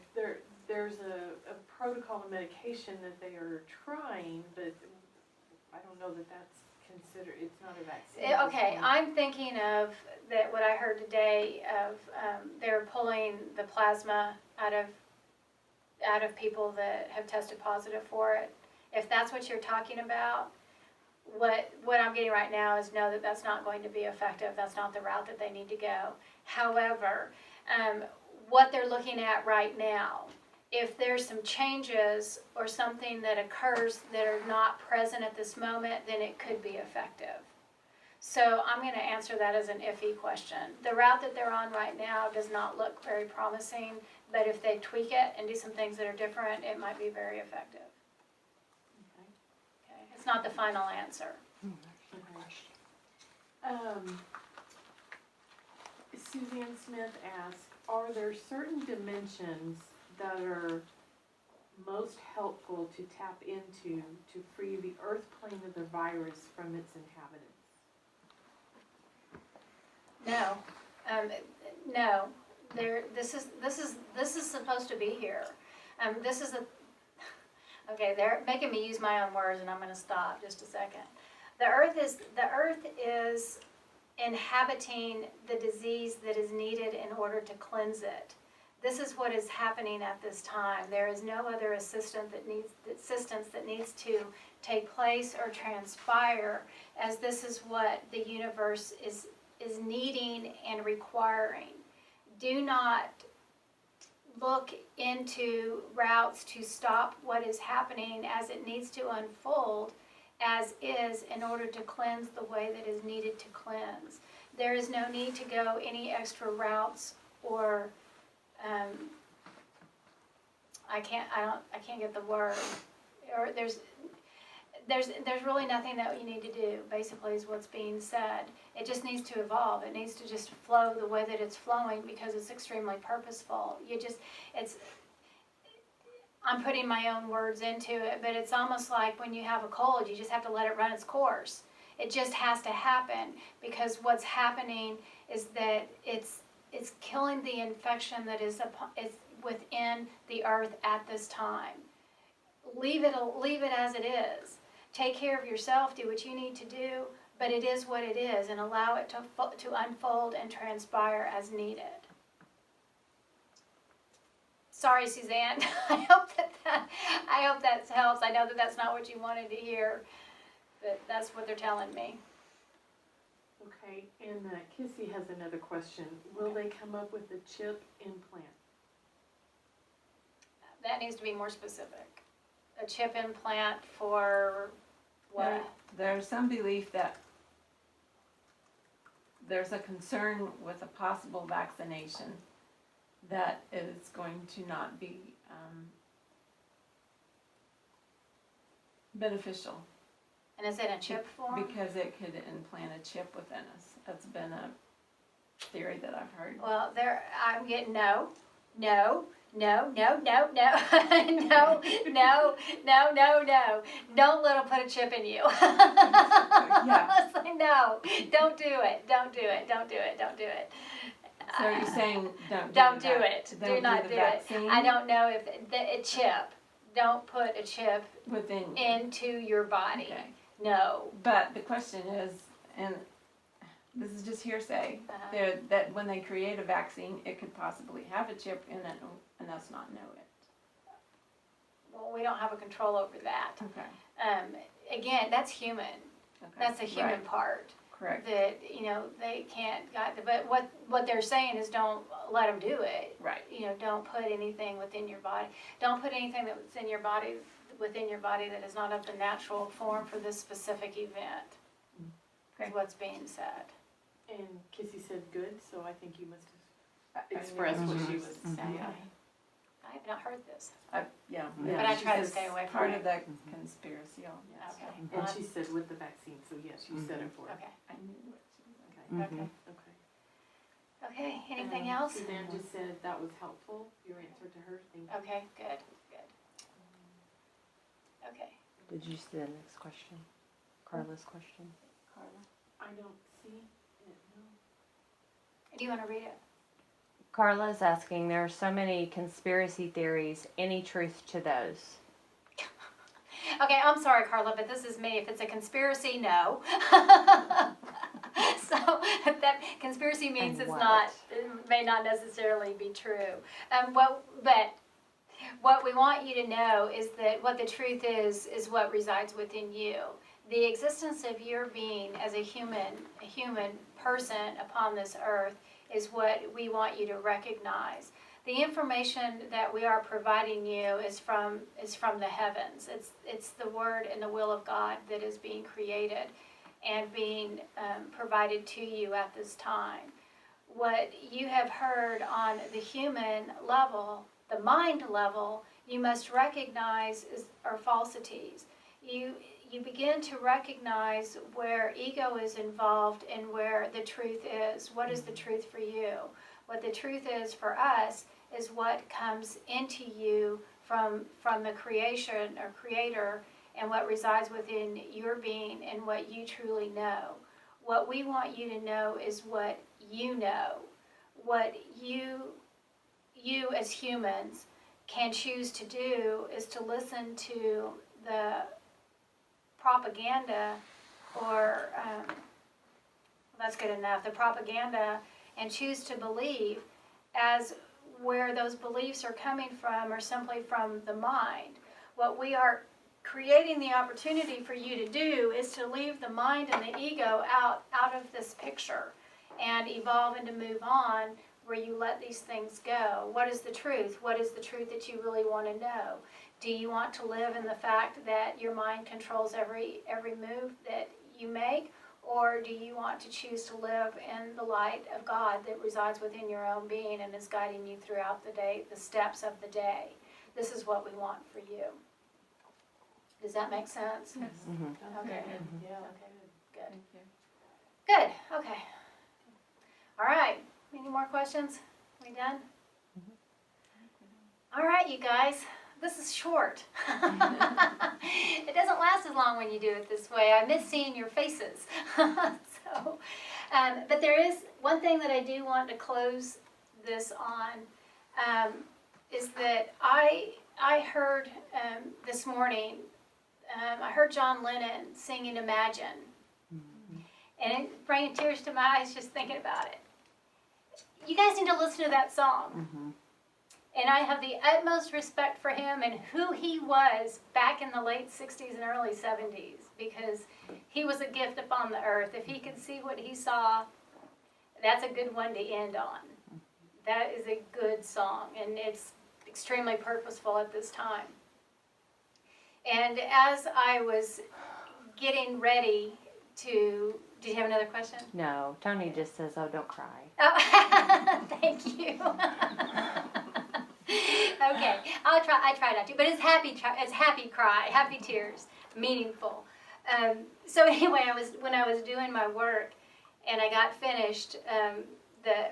There's a protocol of medication that they are trying, but I don't know that that's considered, it's not a vaccine. Okay, I'm thinking of that what I heard today of they're pulling the plasma out of people that have tested positive for it. If that's what you're talking about, what I'm getting right now is no, that's not going to be effective. That's not the route that they need to go. However, what they're looking at right now, if there's some changes or something that occurs that are not present at this moment, then it could be effective. So I'm going to answer that as an iffy question. The route that they're on right now does not look very promising, but if they tweak it and do some things that are different, it might be very effective. Okay. It's not the final answer. Suzanne Smith asks, are there certain dimensions that are most helpful to tap into to free the earth plane of the virus from its inhabitants? No, no. This is supposed to be here. This is okay. They're making me use my own words, and I'm going to stop just a second. The earth is inhabiting the disease that is needed in order to cleanse it. This is what is happening at this time. There is no other assistance that needs to take place or transpire, as this is what the universe is needing and requiring. Do not look into routes to stop what is happening as it needs to unfold as is in order to cleanse the way that is needed to cleanse. There is no need to go any extra routes or I can't get the word. Or there's really nothing that you need to do, basically, is what's being said. It just needs to evolve. It needs to just flow the way that it's flowing because it's extremely purposeful. I'm putting my own words into it, but it's almost like when you have a cold, you just have to let it run its course. It just has to happen because what's happening is that it's killing the infection that is within the earth at this time. Leave it as it is. Take care of yourself, do what you need to do, but it is what it is, and allow it to unfold and transpire as needed. Sorry, Suzanne. I hope that helps. I know that that's not what you wanted to hear, but that's what they're telling me. Okay, and Kissy has another question. Will they come up with a chip implant? That needs to be more specific. A chip implant for what? There's some belief that there's a concern with a possible vaccination that is going to not be beneficial. And is it a chip form? Because it could implant a chip within us. That's been a theory that I've heard. Well, I'm getting no. No. Don't let them put a chip in you. Yeah. It's like, no, don't do it. So you're saying don't do it. Do not do it. Vaccine I don't know if a chip. Don't put a chip within into your body. Okay. No. But the question is, and this is just hearsay, that when they create a vaccine, it could possibly have a chip in it and us not know it. Well, we don't have a control over that. Okay. Again, that's human. Okay. That's a human part. Correct. That, they can't, but what they're saying is don't let them do it. Right. Don't put anything within your body. Don't put anything that's in your body, within your body that is not of the natural form for this specific event. Okay. Is what's being said. And Kissy said good, so I think you must have expressed what she was saying. I have not heard this. Yeah. But I try to It's stay away from part it. of that conspiracy. Yes. Okay. And she said with the vaccine, so yes, you said it for her. Okay. I knew what she was saying. Okay. Okay. Okay. Anything else? Suzanne just said that was helpful, your answer to her. Thank you. Okay. Good. Okay. Did you see the next question? Carla's question? Carla? I don't see it, no. Do you want to read it? Carla's asking, there are so many conspiracy theories, any truth to those? Okay, I'm sorry, Carla, but this is me. If it's a conspiracy, no. So that conspiracy means And it's what? not, it may not necessarily be true. But what we want you to know is that what the truth is what resides within you. The existence of your being as a human person upon this earth is what we want you to recognize. The information that we are providing you is from the heavens. It's the word and the will of God that is being created and being provided to you at this time. What you have heard on the human level, the mind level, you must recognize are falsities. You begin to recognize where ego is involved and where the truth is. What is the truth for you? What the truth is for us is what comes into you from the creation or creator, and what resides within your being and what you truly know. What we want you to know is what you know. What you as humans can choose to do is to listen to the propaganda, or that's good enough, the propaganda, and choose to believe as where those beliefs are coming from or simply from the mind. What we are creating the opportunity for you to do is to leave the mind and the ego out of this picture and evolve and to move on, where you let these things go. What is the truth? What is the truth that you really want to know? Do you want to live in the fact that your mind controls every move that you make? Or do you want to choose to live in the light of God that resides within your own being and is guiding you throughout the day, the steps of the day? This is what we want for you. Does that make sense? Yes. Mhm. Okay. Yeah. Okay, good. Thank you. Good, okay. All right, any more questions? We done? All right, you guys, this is short. It doesn't last as long when you do it this way. I miss seeing your faces. So, but there is one thing that I do want to close this on, is that I heard this morning, I heard John Lennon singing Imagine. And it bringing tears to my eyes just thinking about it. You guys need to listen to that song. And I have the utmost respect for him and who he was back in the late 60s and early 70s, because he was a gift upon the earth. If he could see what he saw, that's a good one to end on. That is a good song, and it's extremely purposeful at this time. And as I was getting ready to... Did you have another question? No, Tony just says, "Oh, don't cry." Oh, thank you. Okay, I try not to, but it's happy cry, happy tears, meaningful. So anyway, when I was doing my work, and I got finished.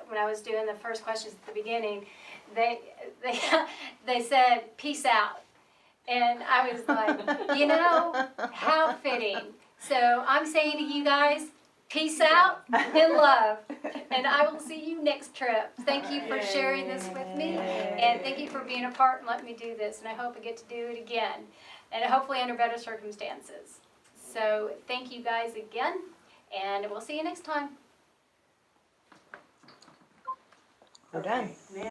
When I was doing the first questions at the beginning, they said peace out, and I was like, how fitting. So I'm saying to you guys, peace out and love. And I will see you next trip. Thank you for sharing this with me. And thank you for being a part and letting me do this. And I hope I get to do it again. And hopefully under better circumstances. So thank you guys again. And we'll see you next time. We're done. Yeah.